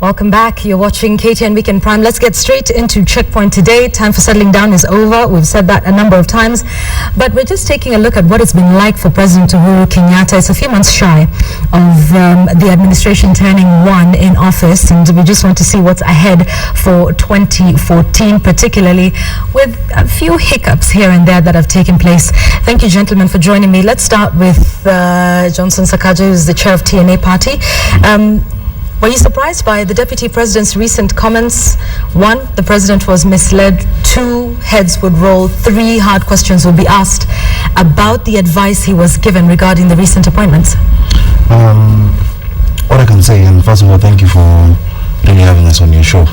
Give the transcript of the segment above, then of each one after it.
Welcome back. You're watching KTN Weekend Prime. Let's get straight into Checkpoint today. Time for settling down is over. We've said that a number of times. But we're just taking a look at what it's been like for President Uhuru Kenyatta. It's a few months shy of the administration turning one in office. And we just want to see what's ahead for 2014, particularly with a few hiccups here and there that have taken place. Thank you, gentlemen, for joining me. Let's start with Johnson Sakaja, who's the chair of TNA Party. Were you surprised by the Deputy President's recent comments? 1, the President was misled. 2, heads would roll. 3, hard questions would be asked about the advice he was given regarding the recent appointments. What I can say, and first of all, thank you for really having us on your show.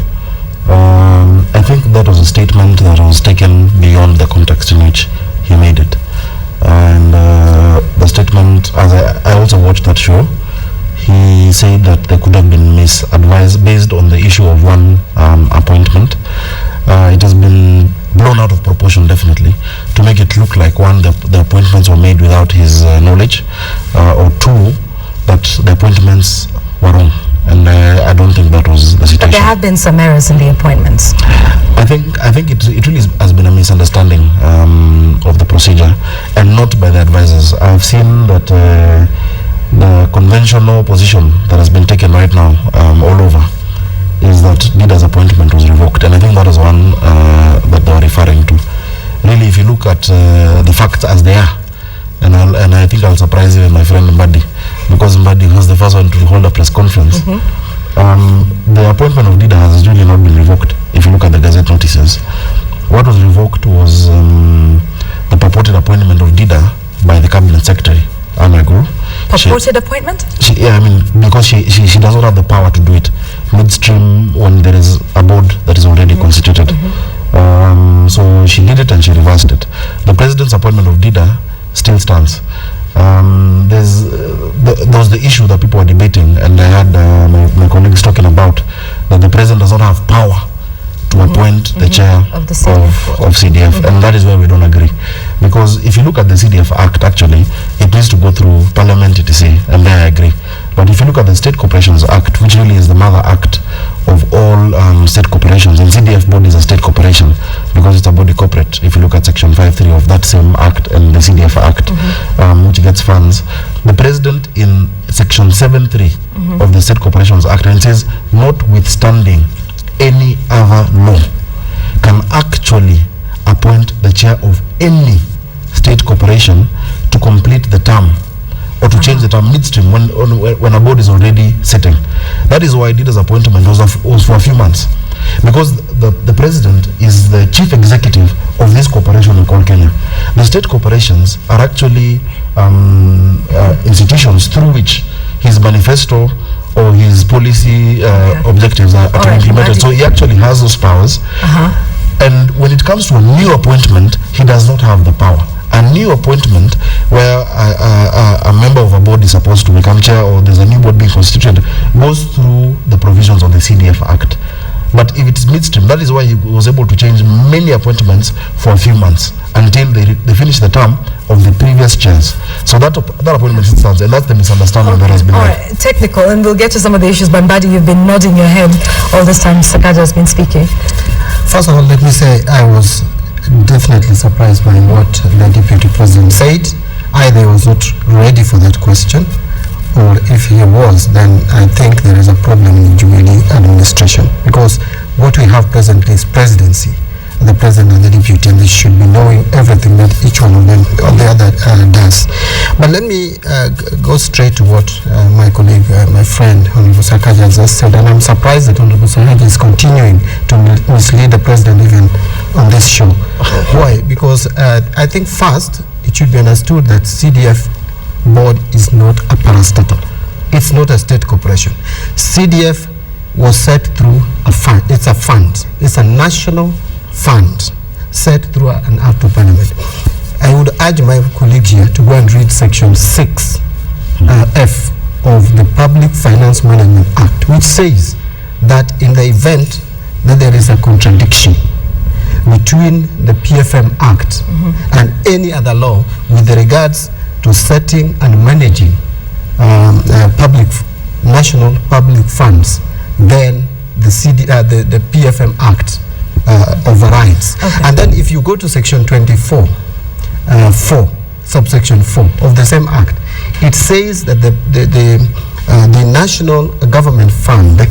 I think that was a statement that was taken beyond the context in which he made it. And the statement, as I also watched that show, he said that there could have been misadvised based on the issue of one appointment. It has been blown out of proportion, definitely, to make it look like, 1, the appointments were made without his knowledge, or 2, that the appointments were wrong. And I don't think that was the situation. But there have been some errors in the appointments. I think it really has been a misunderstanding of the procedure, and not by the advisors. I've seen that the conventional position that has been taken right now all over is that Dida's appointment was revoked, and I think that is one that they were referring to. Really, if you look at the facts as they are, and I think I'll surprise even my friend Mbadi, because Mbadi was the first one to hold a press conference. The appointment of Dida has really not been revoked. If you look at the Gazette notices, what was revoked was the purported appointment of Dida by the Cabinet Secretary, Anna Guru. Purported appointment? Because she does not have the power to do it midstream when there is a board that is already constituted. So she did it and she reversed it. The President's appointment of Dida still stands. There was the issue that people were debating, and I had my colleagues talking about that the President does not have power to appoint the chair of CDF, and that is where we don't agree. Because if you look at the CDF Act, actually, it needs to go through Parliament, etc., and there I agree. But if you look at the State Corporations Act, which really is the mother act of all state corporations, and CDF board is a state corporation because it's a body corporate. If you look at Section 5.3 of that same act and the CDF Act, which gets funds, the President in Section 7.3 of the State Corporations Act, and it says, notwithstanding any other law, can actually appoint the chair of any state corporation to complete the term or to change the term midstream when a board is already sitting. That is why Dida's appointment was for a few months, because the President is the chief executive of this corporation we call Kenya. The state corporations are actually institutions through which his manifesto or his policy objectives are implemented. So he actually has those powers. And when it comes to a new appointment, he does not have the power. A new appointment where a member of a board is supposed to become chair, or there's a new board being constituted, goes through the provisions of the CDF Act. But if it's midstream, that is why he was able to change many appointments for a few months until they finish the term of the previous chairs. So that appointment stands, and that's the misunderstanding that has been made. Technical, and we'll get to some of the issues. But Mbadi, you've been nodding your head all this time Sakaja has been speaking. First of all, let me say I was definitely surprised by what the Deputy President said. Either he was not ready for that question, or if he was, then I think there is a problem in the Jubilee administration, because what we have presently is presidency, the President and the Deputy, and they should be knowing everything that each one of them or the other does. But let me go straight to what my colleague, my friend, Honorable Sakaja has just said, and I'm surprised that Honorable Sakaja is continuing to mislead the President even on this show. Why? Because I think first, it should be understood that CDF board is not a parastatal. It's not a state corporation. CDF was set through a fund. It's a fund. It's a national fund set through an act of Parliament. I would urge my colleague here to go and read Section 6 F of the Public Finance Management Act, which says that in the event that there is a contradiction between the PFM Act and any other law with regards to setting and managing national public funds, then the PFM Act overrides. Okay. And then if you go to section 24, 4, subsection 4 of the same act, it says that the national government fund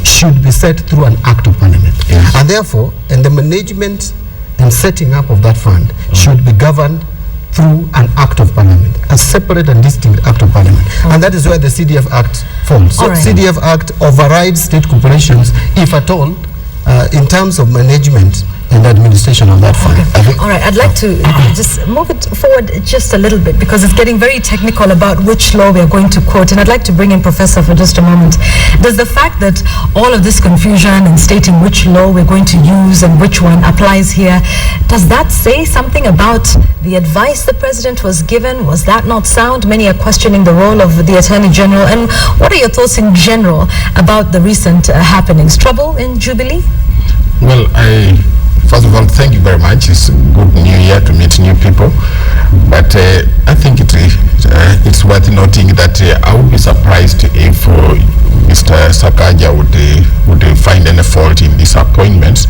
should be set through an act of parliament. Yes. And therefore, the management and setting up of that fund should be governed through an act of parliament, a separate and distinct act of parliament. And that is where the CDF Act falls. So CDF Act overrides state corporations, if at all, in terms of management and administration of that fund. Okay. All right, I'd like to just move it forward just a little bit, because it's getting very technical about which law we are going to quote, and I'd like to bring in Professor for just a moment. Does the fact that all of this confusion in stating which law we're going to use and which one applies here, does that say something about the advice the president was given? Was that not sound? Many are questioning the role of the Attorney General. And what are your thoughts in general about the recent happenings? Trouble in Jubilee? Well, first of all, thank you very much. It's a good new year to meet new people. But I think it's worth noting that I would be surprised if Mr. Sakaja would find any fault in these appointments,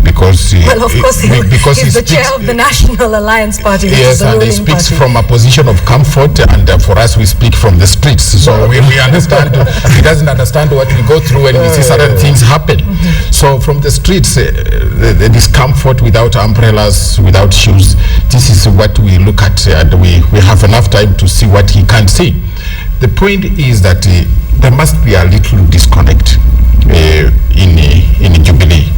because well, of course, he's the chair of the National Alliance Party. Yes, and he speaks from a position of comfort, and for us, we speak from the streets. So we understand. He doesn't understand what we go through when we see certain things happen. So from the streets, the discomfort without umbrellas, without shoes, this is what we look at, and we have enough time to see what he can't see. The point is that there must be a little disconnect in Jubilee.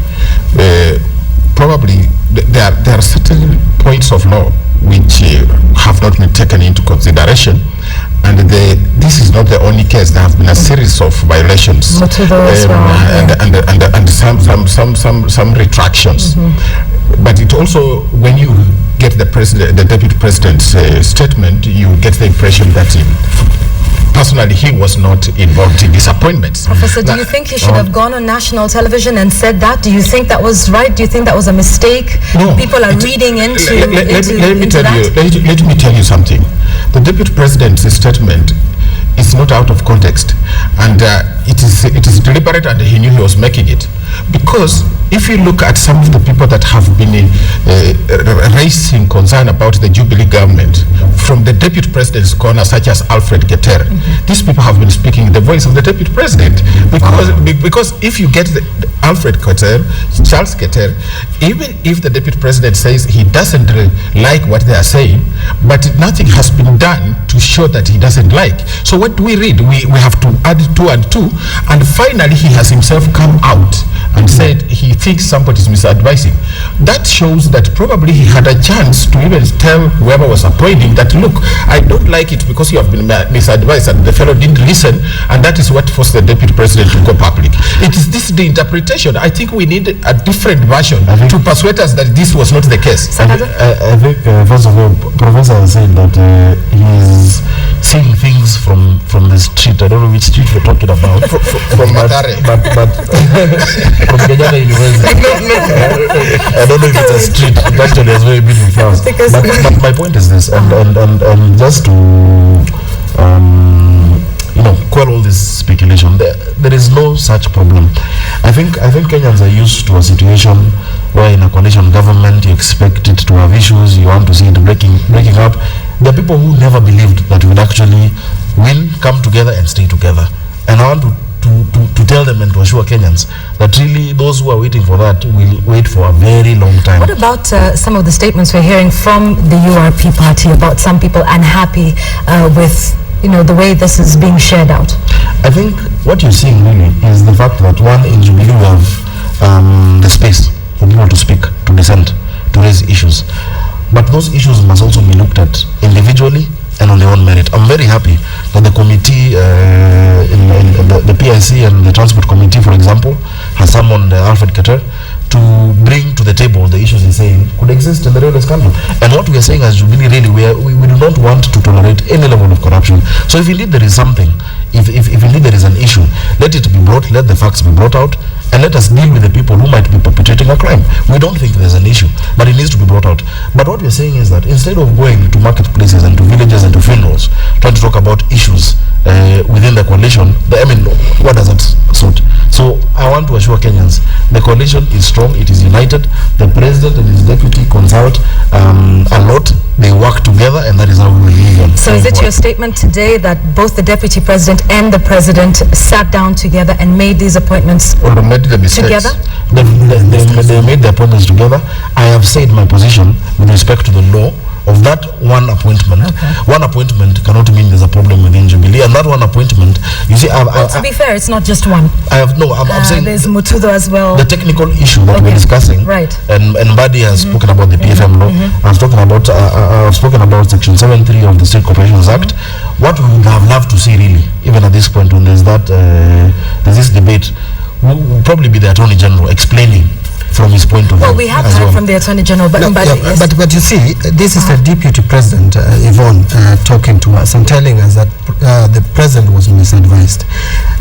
Probably there are certain points of law which have not been taken into consideration, and this is not the only case. There have been a series of violations, and some retractions. But it also, when you get the deputy president's statement, you get the impression that personally he was not involved in these appointments. Professor, do you think he should have gone on national television and said that? Do you think that was right? Do you think that was a mistake? No. People are reading into that? Let me tell you something. The deputy president's statement is not out of context, and it is deliberate, and he knew he was making it. Because if you look at some of the people that have been raising concern about the Jubilee government from the deputy president's corner, such as Alfred Keter, these people have been speaking the voice of the deputy president. Because if you get Alfred Keter, Charles Keter, even if the deputy president says he doesn't like what they are saying, but nothing has been done to show that he doesn't like. So what do we read? We have to add 2 and 2, and finally he has himself come out and said he thinks somebody is misadvising. That shows that probably he had a chance to even tell whoever was appointing that, look, I don't like it because you have been misadvised, and the fellow didn't listen, and that is what forced the deputy president to go public. It is this the interpretation. I think we need a different version to persuade us that this was not the case. I think first of all, Professor said that he is seeing things from the street. I don't know which street we're talking about. From Madare. But from Kenyatta University. I don't know if it's a street. It actually has very beautiful flowers. But my point is this, and just to quell all this speculation, there is no such problem. I think Kenyans are used to a situation where in a coalition government you expect it to have issues, you want to see it breaking up. There are people who never believed that we would actually win, come together and stay together. And I want to tell them and to assure Kenyans that really those who are waiting for that will wait for a very long time. What about some of the statements we're hearing from the URP party about some people unhappy with the way this is being shared out? I think what you're seeing really is the fact that one, in Jubilee we have the space for people to speak, to dissent, to raise issues. But those issues must also be looked at individually and on their own merit. I'm very happy that the committee, in the PIC and the Transport Committee, for example, has summoned Alfred Keter to bring to the table the issues he's saying could exist in the railway scandal. And what we are saying as Jubilee, really, we do not want to tolerate any level of corruption. So if indeed there is something, if indeed there is an issue, let it be brought, let the facts be brought out, and let us deal with the people who might be perpetrating a crime. We don't think there's an issue, but it needs to be brought out. But what we are saying is that instead of going to marketplaces and to villages and to funerals, trying to talk about issues within the coalition, what does that suit? So I want to assure Kenyans, the coalition is strong, it is united. The president and his deputy consult a lot, they work together, and that is how we will move on. So is it your statement today that both the deputy president and the president sat down together and made these appointments or made the together? They made the appointments together. I have said my position with respect to the law of that one appointment. Okay. One appointment cannot mean there's a problem within Jubilee, and that one appointment, you see, to be fair, it's not just one. I'm saying there's Mutudo as well. The technical issue that we're discussing, right? And Mbadi has spoken about the PFM law. I've spoken about Section 7.3 of the State Corporations Act. What we would have loved to see, really, even at this point, when there's this debate, will probably be the Attorney General explaining from his point of view. Well, we have heard from the Attorney General, but but you see, this is the Deputy President, Yvonne, talking to us and telling us that the President was misadvised.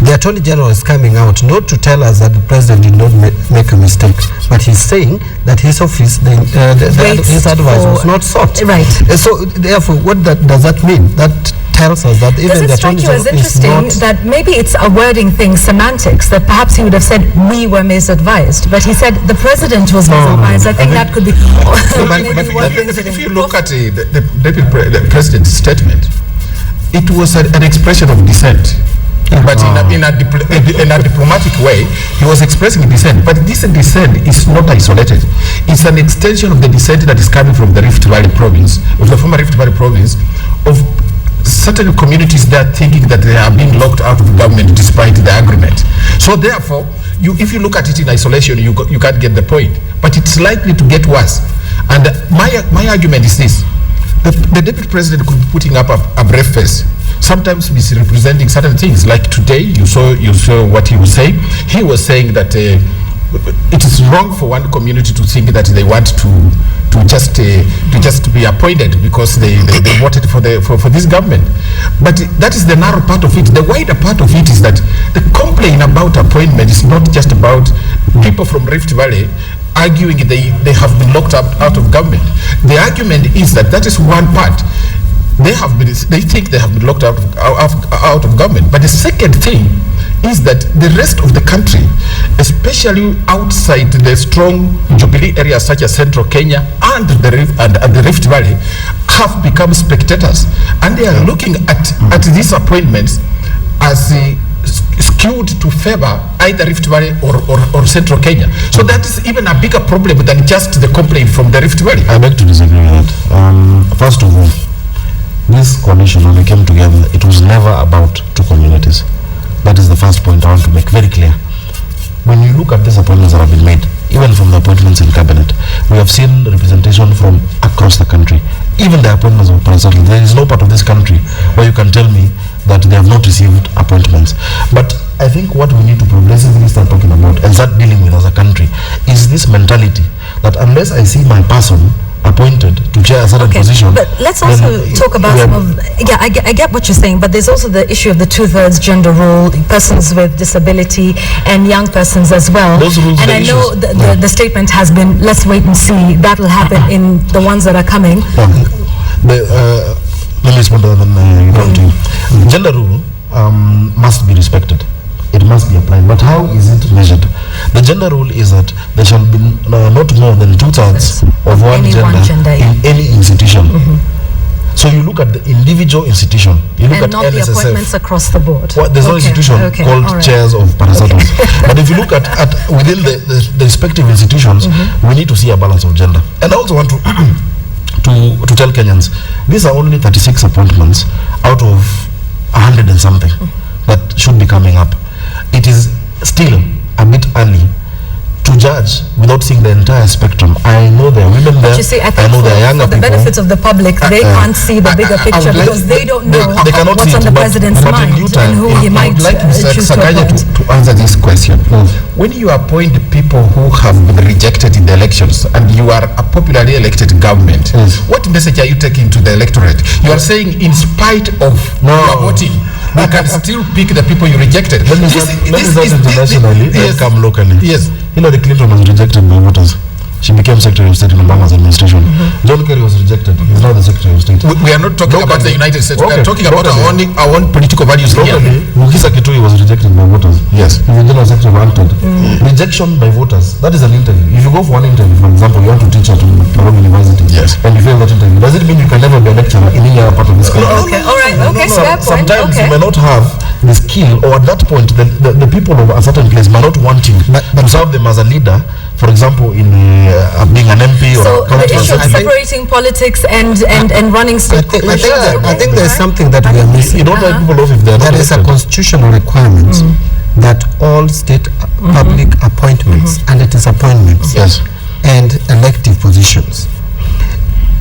The Attorney General is coming out not to tell us that the President did not make a mistake, but he's saying that his office, his advice was not sought. Right. So, therefore, what does that mean? That tells us that even the Attorney General is interesting that maybe it's a wording thing, semantics, that perhaps he would have said we were misadvised, but he said the President was misadvised. I think that could be if you look at the President's statement, it was an expression of dissent. But in a diplomatic way, he was expressing dissent. But this dissent is not isolated. It's an extension of the dissent that is coming from the Rift Valley province, of the former Rift Valley province, of certain communities that are thinking that they are being locked out of government despite the agreement. So therefore, if you look at it in isolation, you can't get the point. But it's likely to get worse. And my argument is this. The Deputy President could be putting up a brave face, sometimes misrepresenting certain things. Like today, you saw what he was saying. He was saying that it is wrong for one community to think that they want to just be appointed because they voted for this government. But that is the narrow part of it. The wider part of it is that the complaint about appointment is not just about people from Rift Valley arguing they have been locked out of government. The argument is that is one part. They think they have been locked out of government. But the second thing is that the rest of the country, especially outside the strong Jubilee areas such as Central Kenya and the Rift Valley, have become spectators, and they are looking at these appointments as skewed to favor either Rift Valley or Central Kenya. So that is even a bigger problem than just the complaint from the Rift Valley. I beg to disagree with that. First of all, this coalition, when we came together, it was never about two communities. That is the first point I want to make very clear. When you look at these appointments that have been made, even from the appointments in cabinet, we have seen representation from across the country. Even the appointments of President, there is no part of this country where you can tell me that they have not received appointments. But I think what we need to progressively start talking about and start dealing with as a country is this mentality that unless I see my person appointed to chair a certain position. But let's also talk about I get what you're saying, but there's also the issue of the 2/3 gender rule, persons with disability and young persons as well. Those rules, and I know the statement has been, let's wait and see, that will happen in the ones that are coming. Let me respond to that and go on to you. The gender rule must be respected. It must be applied. But how is it measured? The gender rule is that there shall be not more than 2/3 of one gender in any institution. So you look at the individual institution. You look and at not NSSF. the appointments across the board. There's no institution called chairs of parastatals. But if you look at within the respective institutions, we need to see a balance of gender. And I also want to tell Kenyans, these are only 36 appointments out of 100 and something that should be coming up. It is still a bit early to judge without seeing the entire spectrum. I know there are women there. But you see, I think know there are younger for the people. benefit of the public, they can't see the bigger picture because they don't know they cannot what's see on it, the but president's mind and who he might like Mr. choose to Sakaja appoint. to answer this question. When you appoint people who have been rejected in the elections and you are a popularly elected government, what message are you taking to the electorate? You are saying in spite of your voting, you can still pick the people you rejected. Let me start internationally and come locally. Yes. Hillary Clinton was rejected by voters. She became Secretary of State in Obama's administration. John Kerry was rejected. He's now the Secretary of State. We are not talking about the United States. We are talking about our own political values. Locally, Mukisa Kitui was rejected by voters. Yes. He's the General Secretary of ANTED. Rejection by voters. That is an interview. If you go for one interview, for example, you want to teach at Nairobi University, yes, and you fail that interview, does it mean you can never be a lecturer in any other part of this country? Okay, all right, okay, Sometimes you may not have the skill, or at that point, the people of a certain place may not want you to serve them as a leader. For example, in being an MP so or a the issue of separating politics and running state I think there's something that we are missing. You don't let people off if they're not There is a constitutional requirement that all state public appointments, and it is appointments, and elective positions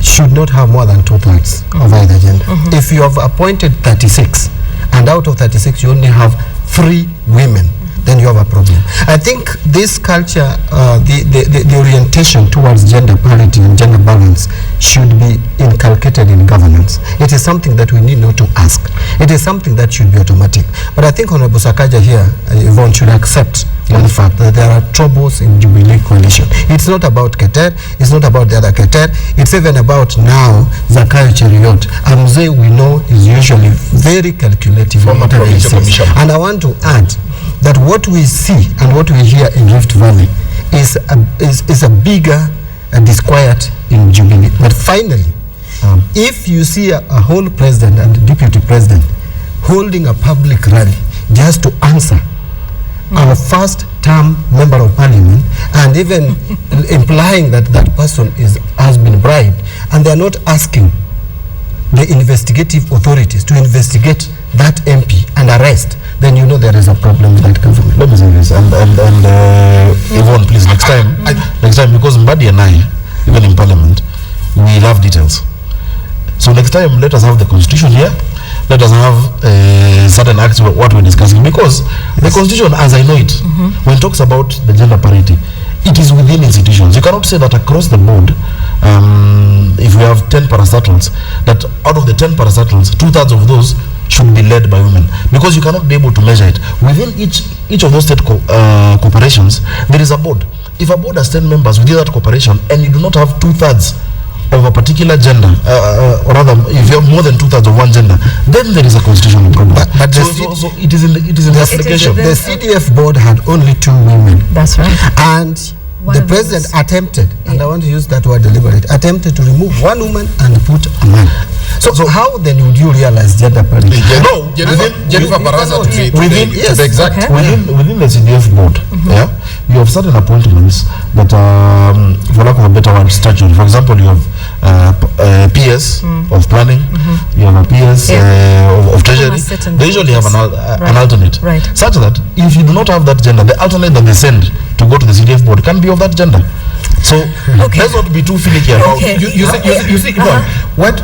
should not have more than 2/3 of either gender. If you have appointed 36 and out of 36 you only have 3 women, then you have a problem. I think this culture, the orientation towards gender parity and gender balance should be inculcated in governance. It is something that we need not to ask. It is something that should be automatic. But I think Honorable Sakaja here, Yvonne, should accept one fact that there are troubles in Jubilee coalition. It's not about Keter, it's not about the other Keter, it's even about now Zakayo Cheriot. Amze, we know, is usually very calculative. And I want to add that what we see and what we hear in Rift Valley is a bigger disquiet in Jubilee. But finally, if you see a whole president and deputy president holding a public rally just to answer our first term member of parliament and even implying that that person has been bribed, and they are not asking the investigative authorities to investigate that MP and arrest, then you know there is a problem with that government. Let me say this, and Yvonne, please, next time, because Mbadi and I, even in parliament, we love details. So next time, let us have the constitution here. Let us have certain acts of what we're discussing, because the constitution, as I know it, when it talks about the gender parity, it is within institutions. You cannot say that across the board, if we have 10 parastatals, that out of the 10 parastatals, 2/3 of those should be led by women, because you cannot be able to measure it. Within each of those state corporations, there is a board. If a board has 10 members within that corporation, and you do not have 2/3 of a particular gender, or rather, if you have more than 2/3 of one gender, then there is a constitutional problem. But so it is in the application. The CDF board had only 2 women. That's right. And the president attempted, and I want to use that word deliberate, attempted to remove 1 woman and put a man. So how then would you realize gender parity? Jennifer Baraza within the CDF board, you have certain appointments that, for lack of a better word, statutory. For example, you have PS of planning, you have a PS of treasury. They usually have an alternate, such that if you do not have that gender, the alternate that they send to go to the CDF board can be of that gender. So let's not be too finicky about it. You see, what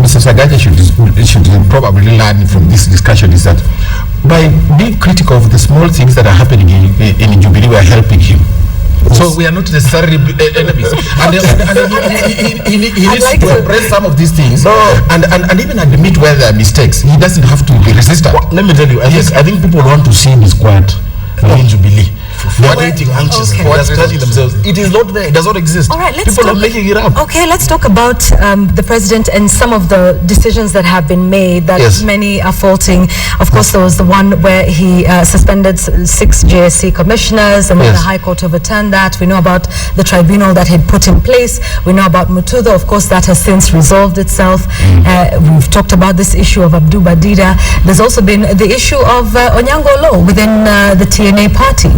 Mr. Sagaja should probably learn from this discussion is that by being critical of the small things that are happening in Jubilee, we are helping him. So we are not necessarily enemies. And he needs to embrace some of these things and even admit where there are mistakes. He doesn't have to be resistant. Well, let me tell you, I think people want to see this quiet in Jubilee. They are waiting anxiously. They are scratching themselves. It is not there. It does not exist. All right, people are making it up. Okay, let's talk about the president and some of the decisions that have been made that many are faulting. Of course, there was the one where he suspended 6 JSC commissioners, and then the High Court overturned that. We know about the tribunal that had put in place. We know about Mutudha. Of course, that has since resolved itself. We've talked about this issue of Abdu Badida. There's also been the issue of Onyango Law within the TNA party.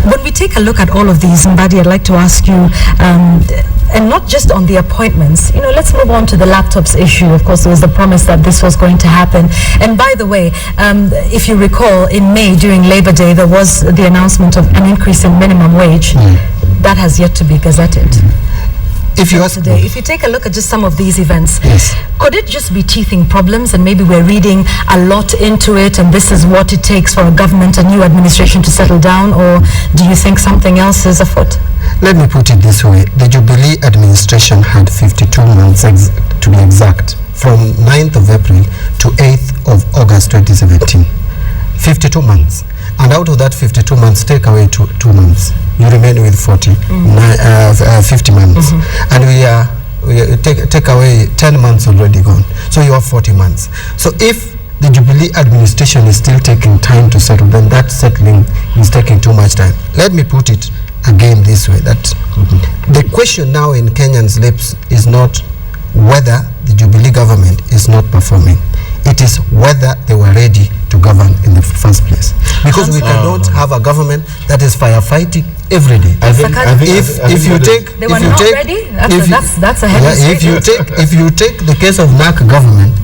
When we take a look at all of these, Mbadi, I'd like to ask you, and not just on the appointments, let's move on to the laptops issue. Of course, there was the promise that this was going to happen. And by the way, if you recall, in May during Labor Day, there was the announcement of an increase in minimum wage. that has yet to be gazetted. If you ask Today, if you take a look at just some of these events, Yes. could it just be teething problems, and maybe we're reading a lot into it, and this is what it takes for a government, a new administration to settle down, or do you think something else is afoot? Let me put it this way. The Jubilee administration had 52 months to be exact, from 9th of April to 8th of August 2017. 52 months. And out of that 52 months, take away 2 months. You remain with 50 months. And we take away 10 months already gone. So you have 40 months. So if the Jubilee administration is still taking time to settle, then that settling is taking too much time. Let me put it again this way, that the question now in Kenyans' lips is not whether the Jubilee government is not performing. It is whether they were ready to govern in the first place. Because we cannot have a government that is firefighting every day. If you take the case of NAC government,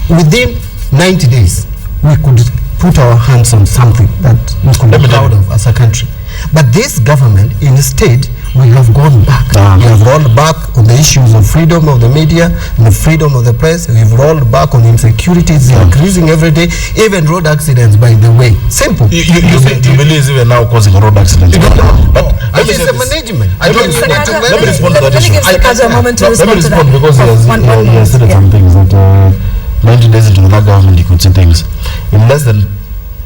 within 90 days, we could put our hands on something that we could be proud of as a country. But this government, instead, we have gone back. We have rolled back on the issues of freedom of the media and the freedom of the press. We've rolled back on insecurities increasing every day, even road accidents, by the way. Simple. You think Jubilee is even now causing road accidents? But it is the management. Let me respond to that issue. Let me respond because he has said some things that 90 days into the NAC government, he could say things. In less than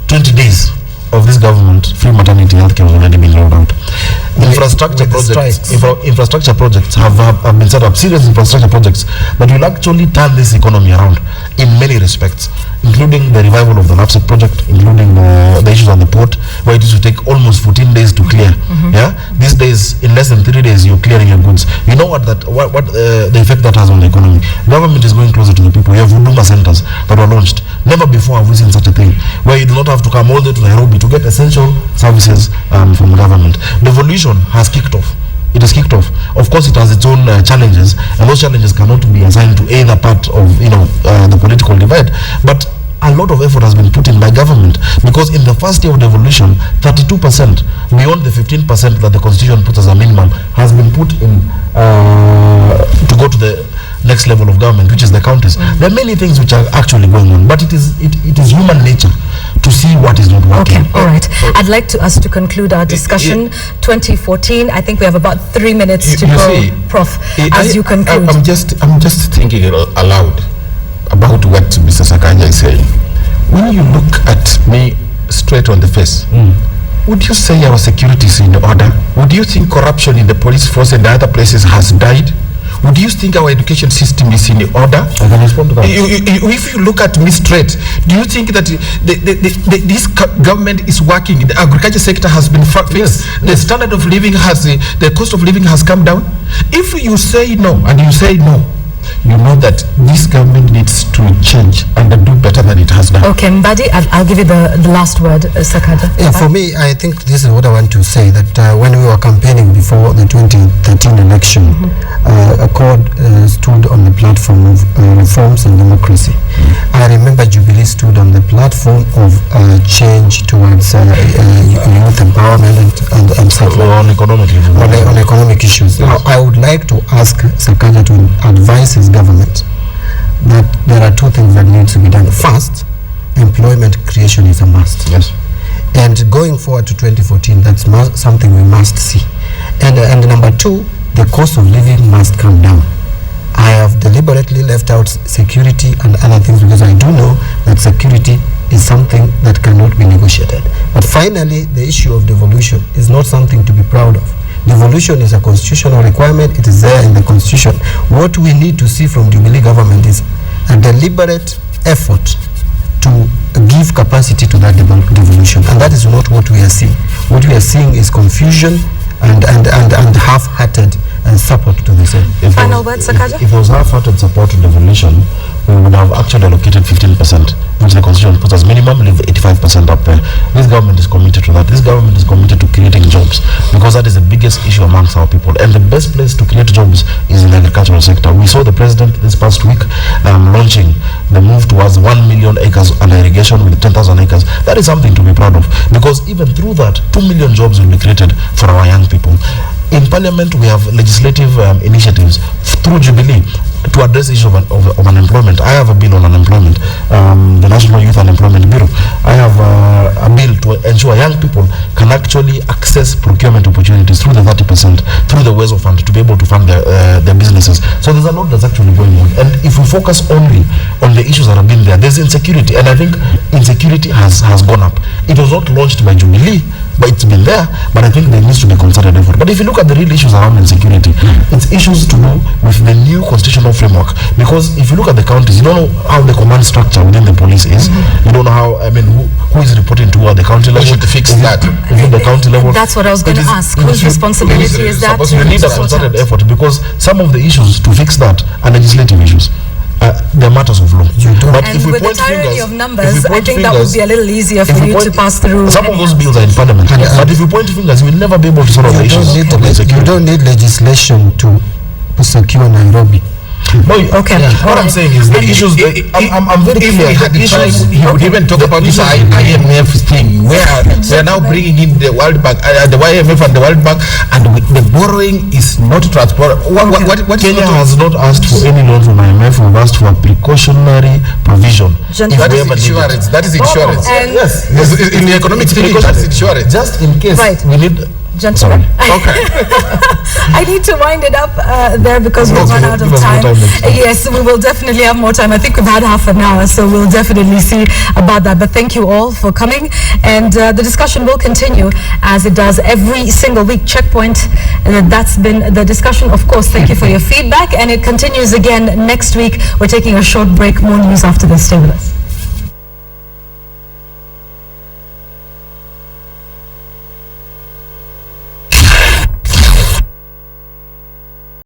20 days of this government, free maternity healthcare has already been rolled out. Infrastructure projects have been set up, serious infrastructure projects that will actually turn this economy around in many respects, including the revival of the NAPSEC project, including the issues on the port, where it used to take almost 14 days to clear. These days, in less than 3 days, you're clearing your goods. You know what the effect that has on the economy. Government is going closer to the people. You have Huduma centers that were launched. Never before have we seen such a thing, where you do not have to come all the way to Nairobi to get essential services from government. Devolution has kicked off. It has kicked off. Of course, it has its own challenges, and those challenges cannot be assigned to either part of the political divide. But a lot of effort has been put in by government, because in the first year of devolution, 32%, beyond the 15% that the constitution puts as a minimum, has been put in to go to the next level of government, which is the counties. There are many things which are actually going on, but it is human nature to see what is not working. Okay, all right. I'd like us to conclude our discussion. 2014, I think we have about 3 minutes to go. See, Prof, as you conclude. I'm just thinking aloud about what Mr. Sakanja is saying. When you look at me straight on the face, would you say our security is in order? Would you think corruption in the police force and other places has died? Would you think our education system is in order? I can respond to that. If you look at me straight, do you think that this government is working? The agriculture sector has been fixed. Yes. The standard of living the cost of living has come down. If you say no, and you say no, you know that this government needs to change and do better than it has done. Okay, Mbadi, I'll give you the last word, Sakaja. Yeah, for me, I think this is what I want to say, that when we were campaigning before the 2013 election, Accord stood on the platform of reforms and democracy. I remember Jubilee stood on the platform of change towards youth empowerment and on economic issues. Now, I would like to ask Sakaja to advise his government that there are 2 things that need to be done. First, employment creation is a must. Yes. And going forward to 2014, that's something we must see. And number 2, the cost of living must come down. I have deliberately left out security and other things because I do know that security is something that cannot be negotiated. But finally, the issue of devolution is not something to be proud of. Devolution is a constitutional requirement. It is there in the constitution. What we need to see from Jubilee government is a deliberate effort to give capacity to that devolution, and that is not what we are seeing. What we are seeing is confusion and half-hearted support to the same. Final word, Sakaja? If it was half-hearted support to devolution, we would have actually allocated 15%, which the constitution puts as minimum, leave 85% up there. This government is committed to that. This government is committed to creating jobs, because that is the biggest issue amongst our people. And the best place to create jobs is in the agricultural agricultural sector. We saw the president this past week launching the move towards 1 million acres under irrigation with 10,000 acres. That is something to be proud of, because even through that, 2 million jobs will be created for our young people. In Parliament, we have legislative initiatives through Jubilee to address the issue of unemployment. I have a bill on unemployment, the National Youth Unemployment Bureau. I have a bill to ensure young people can actually access procurement opportunities through the 30%, through the ways of fund, to be able to fund their businesses. So there's a lot that's actually going on. And if we focus only on the issues that have been there, there's insecurity. And I think insecurity has gone up. It was not launched by Jubilee, but it's been there. But I think there needs to be concerted effort. But if you look at the real issues around insecurity, it's issues to do with the new constitutional framework. Because if you look at the counties, you don't know how the command structure within the police is. You don't know how, who is reporting to the county level. We should fix that. Is it the county level? That's what I was going to ask. Whose responsibility is that? You need a concerted effort, because some of the issues to fix that are legislative issues. They're matters of law. But and if we with the tyranny of numbers, I think that would be a little easier for you to pass through. Some of those bills are in Parliament. But if you point fingers, you will never be able to solve the issues. You don't need legislation to secure Nairobi. No, okay. Yeah. What I'm saying is the issues. I'm very clear. If we had the choice, he would even talk about this IMF thing, where we are now bringing in the World Bank, the IMF and the World Bank, and the borrowing is not transparent. What Kenya has not asked for any loan from IMF. We've asked for a precautionary provision. That is insurance. That is insurance. Yes. In the economic thing, that's insurance. Just in case we need. Gentlemen, okay. I need to wind it up there because we've run out of time. Yes, we will definitely have more time. I think we've had half an hour, so we'll definitely see about that. But thank you all for coming, and the discussion will continue as it does every single week. Checkpoint, that's been the discussion. Of course, thank you for your feedback, and it continues again next week. We're taking a short break. More news after this. Stay with us.